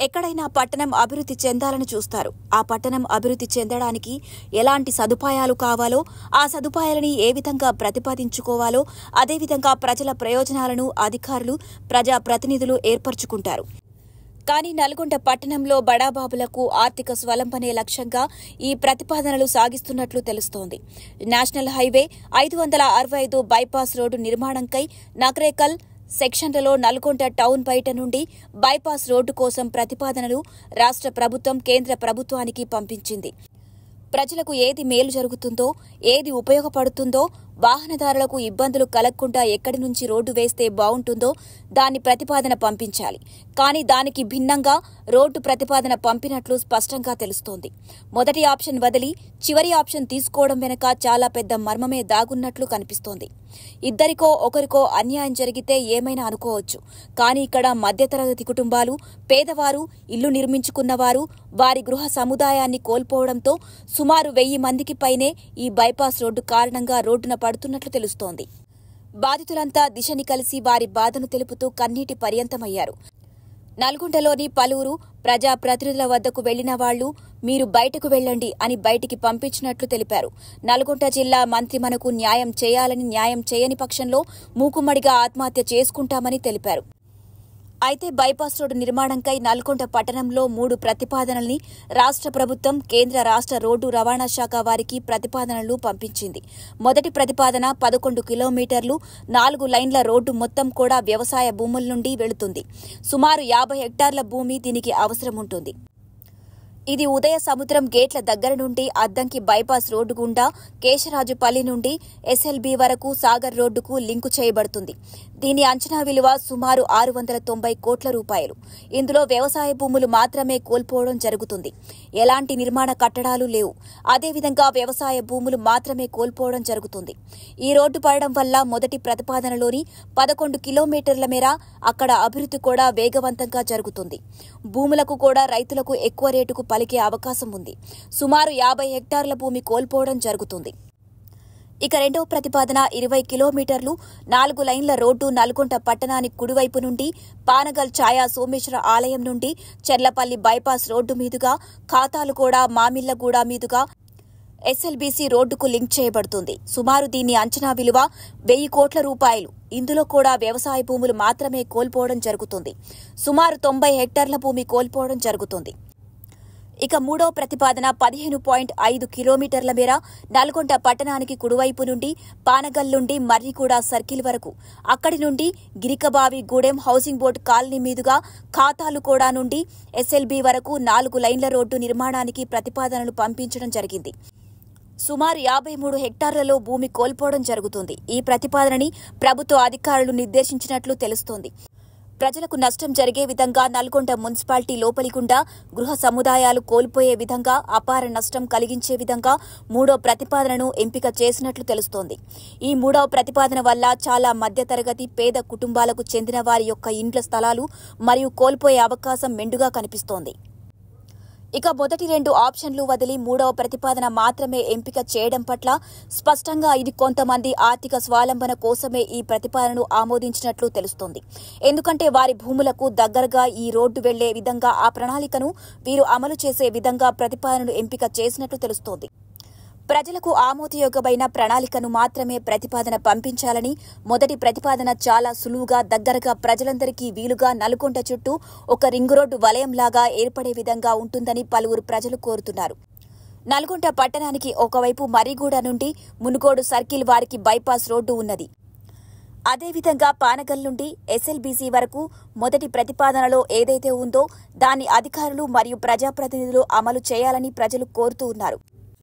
ఎక్కడైనా పట్టణం అభివృద్ధి చెందాలని చూస్తారు. ఆ పట్టణం అభివృద్ధి చెందడానికి ఎలాంటి సదుపాయాలు కావాలో ఆ సదుపాయాలని ఏ విధంగా ప్రతిపాదించుకోవాలో అదేవిధంగా ప్రజల ప్రయోజనాలను అధికారులు, ప్రజా ప్రతినిధులు ఏర్పరచుకుంటారు. కానీ నల్గొండ పట్టణంలో బడాబాబులకు ఆర్థిక స్వలంబనే లక్ష్యంగా ఈ ప్రతిపాదనలు సాగిస్తున్నట్లు తెలుస్తోంది. నేషనల్ హైవే 565 బైపాస్ రోడ్డు నిర్మాణంకై నకరేకల్ సెక్షన్లలో నల్గొండ టౌన్ బయట నుండి బైపాస్ రోడ్డు కోసం ప్రతిపాదనలు రాష్ట్ర ప్రభుత్వం కేంద్ర ప్రభుత్వానికి పంపించింది. ప్రజలకు ఏది మేలు జరుగుతుందో, ఏది ఉపయోగపడుతుందో, వాహనదారులకు ఇబ్బందులు కలగకుండా ఎక్కడి నుంచి రోడ్డు వేస్తే బావుంటుందో దాని ప్రతిపాదన పంపించాలి. కానీ దానికి భిన్నంగా రోడ్డు ప్రతిపాదన పంపినట్లు స్పష్టంగా తెలుస్తోంది. మొదటి ఆప్షన్ వదిలి చివరి ఆప్షన్ తీసుకోవడం వెనుక చాలా పెద్ద మర్మమే దాగున్నట్లు కనిపిస్తోంది. ఇద్దరికో ఒకరికో అన్యాయం జరిగితే ఏమైనా అనుకోవచ్చు. కానీ ఇక్కడ మధ్యతరగతి కుటుంబాలు, పేదవారు, ఇల్లు నిర్మించుకున్నవారు వారి గృహ సముదాయాన్ని కోల్పోవడంతో సుమారు 1000 మందికి పైనే ఈ బైపాస్ రోడ్డు కారణంగా రోడ్డున పడుతున్నట్లు తెలుస్తోంది. బాధితులంతా దిశని కలిసి వారి బాధను తెలుపుతూ కన్నీటి పర్యంతమయ్యారు. నల్గొండలోని పలువురు ప్రజా ప్రతినిధుల వద్దకు వెళ్లిన వాళ్లు మీరు బయటకు వెళ్లండి అని బయటికి పంపించినట్లు తెలిపారు. నల్గొండ జిల్లా మంత్రి మనకు న్యాయం చేయాలని, న్యాయం చేయని పక్షంలో మూకుమ్మడిగా ఆత్మహత్య చేసుకుంటామని తెలిపారు. అయితే బైపాస్ రోడ్డు నిర్మాణంకై నల్గొండ పట్టణంలో 3 ప్రతిపాదనల్ని రాష్ట్ర ప్రభుత్వం కేంద్ర రాష్ట్ర రోడ్డు రవాణా శాఖ వారికి ప్రతిపాదనలు పంపించింది. మొదటి ప్రతిపాదన 11 కిలోమీటర్లు 4 లైన్ల రోడ్డు మొత్తం కూడా వ్యవసాయ భూముల నుండి వెళుతుంది. సుమారు 50 హెక్టార్ల భూమి దీనికి అవసరం ఉంటుంది. ఇది ఉదయ సముద్రం గేట్ల దగ్గర నుండి అద్దంకి బైపాస్ రోడ్డు గుండా కేశరాజుపల్లి నుండి ఎస్ఎల్బీ వరకు సాగర్ రోడ్డుకు లింకు చేయబడుతుంది. దీని అంచనా విలువ సుమారు 690 కోట్ల రూపాయలు. ఇందులో వ్యవసాయ భూములు మాత్రమే కోల్పోవడం జరుగుతుంది. ఎలాంటి నిర్మాణ కట్టడాలు లేవు. అదేవిధంగా వ్యవసాయ భూములు మాత్రమే కోల్పోవడం జరుగుతుంది. ఈ రోడ్డు పడడం వల్ల మొదటి ప్రతిపాదనలోని 11 కిలోమీటర్ల మేర అక్కడ అభివృద్ధి కూడా వేగవంతంగా జరుగుతుంది. భూములకు కూడా రైతులకు ఎక్కువ రేటుకు పలికే అవకాశం ఉంది. సుమారు 50 హెక్టార్ల భూమి కోల్పోవడం జరుగుతుంది. ఇక రెండవ ప్రతిపాదన 20 కిలోమీటర్లు 4 లైన్ల రోడ్డు నల్గొండ పట్టణానికి కుడివైపు నుండి పానగల్ ఛాయా సోమేశ్వర ఆలయం నుండి చెర్లపల్లి బైపాస్ రోడ్డు మీదుగా ఖాతాలుగూడ, మామిళ్లగూడ మీదుగా ఎస్ఎల్బీసీ రోడ్డుకు లింక్ చేయబడుతుంది. సుమారు దీని అంచనా విలువ 1000 కోట్ల రూపాయలు. ఇందులో కూడా వ్యవసాయ భూములు మాత్రమే కోల్పోవడం జరుగుతుంది. సుమారు 90 హెక్టార్ల భూమి కోల్పోవడం జరుగుతుంది. ఇక మూడవ ప్రతిపాదన 15.5 కిలోమీటర్ల మేర నల్గొండ పట్టణానికి కుడివైపు నుండి పానగల్ నుండి మర్రిగూడ సర్కిల్ వరకు, అక్కడి నుండి గిరికబావి గూడెం హౌసింగ్ బోర్డు కాలనీ మీదుగా ఖాతాలుగూడ నుండి ఎస్ఎల్బీ వరకు 4 లైన్ల రోడ్డు నిర్మాణానికి ప్రతిపాదనలు పంపించడం జరిగింది. సుమారు 53 హెక్టార్లలో భూమి కోల్పోవడం జరుగుతుంది. ఈ ప్రతిపాదనని ప్రభుత్వ అధికారులు నిర్దేశించినట్లు తెలుస్తోంది. ప్రజలకు నష్టం జరిగే విధంగా నల్గొండ మున్సిపాలిటీ లోపలి గుండా గృహ సముదాయాలు కోల్పోయే విధంగా, అపార నష్టం కలిగించే విధంగా 3వ ప్రతిపాదనను ఎంపిక చేసినట్లు తెలుస్తోంది. ఈ 3వ ప్రతిపాదన వల్ల చాలా మధ్యతరగతి పేద కుటుంబాలకు చెందిన వారి యొక్క ఇండ్ల స్థలాలు మరియు కోల్పోయే అవకాశం మెండుగా కనిపిస్తోంది. ఇక మొదటి 2 ఆప్షన్లు వదిలి 3వ ప్రతిపాదన మాత్రమే ఎంపిక చేయడం పట్ల స్పష్టంగా ఇది కొంతమంది ఆర్థిక స్వావలంబన కోసమే ఈ ప్రతిపాదనను ఆమోదించినట్లు తెలుస్తోంది. ఎందుకంటే వారి భూములకు దగ్గరగా ఈ రోడ్డు వెళ్లే విధంగా ఆ ప్రణాళికను వీరు అమలు చేసే విధంగా ప్రతిపాదనను ఎంపిక చేసినట్లు తెలుస్తోంది. ప్రజలకు ఆమోదయోగ్యమైన ప్రణాళికను మాత్రమే ప్రతిపాదన పంపించాలని, మొదటి ప్రతిపాదన చాలా సులువుగా దగ్గరగా ప్రజలందరికీ వీలుగా నల్గొండ చుట్టూ ఒక రింగ్ రోడ్డు వలయంలాగా ఏర్పడే విధంగా ఉంటుందని పలువురు ప్రజలు కోరుతున్నారు. నల్గొండ పట్టణానికి ఒకవైపు మర్రిగూడ నుండి మునుగోడు సర్కిల్ వారికి బైపాస్ రోడ్డు ఉన్నది. అదేవిధంగా పానగల్ నుండి ఎస్ఎల్బీసీ వరకు మొదటి ప్రతిపాదనలో ఏదైతే ఉందో దాన్ని అధికారులు మరియు ప్రజాప్రతినిధులు అమలు చేయాలని ప్రజలు కోరుతూ ఉన్నారు.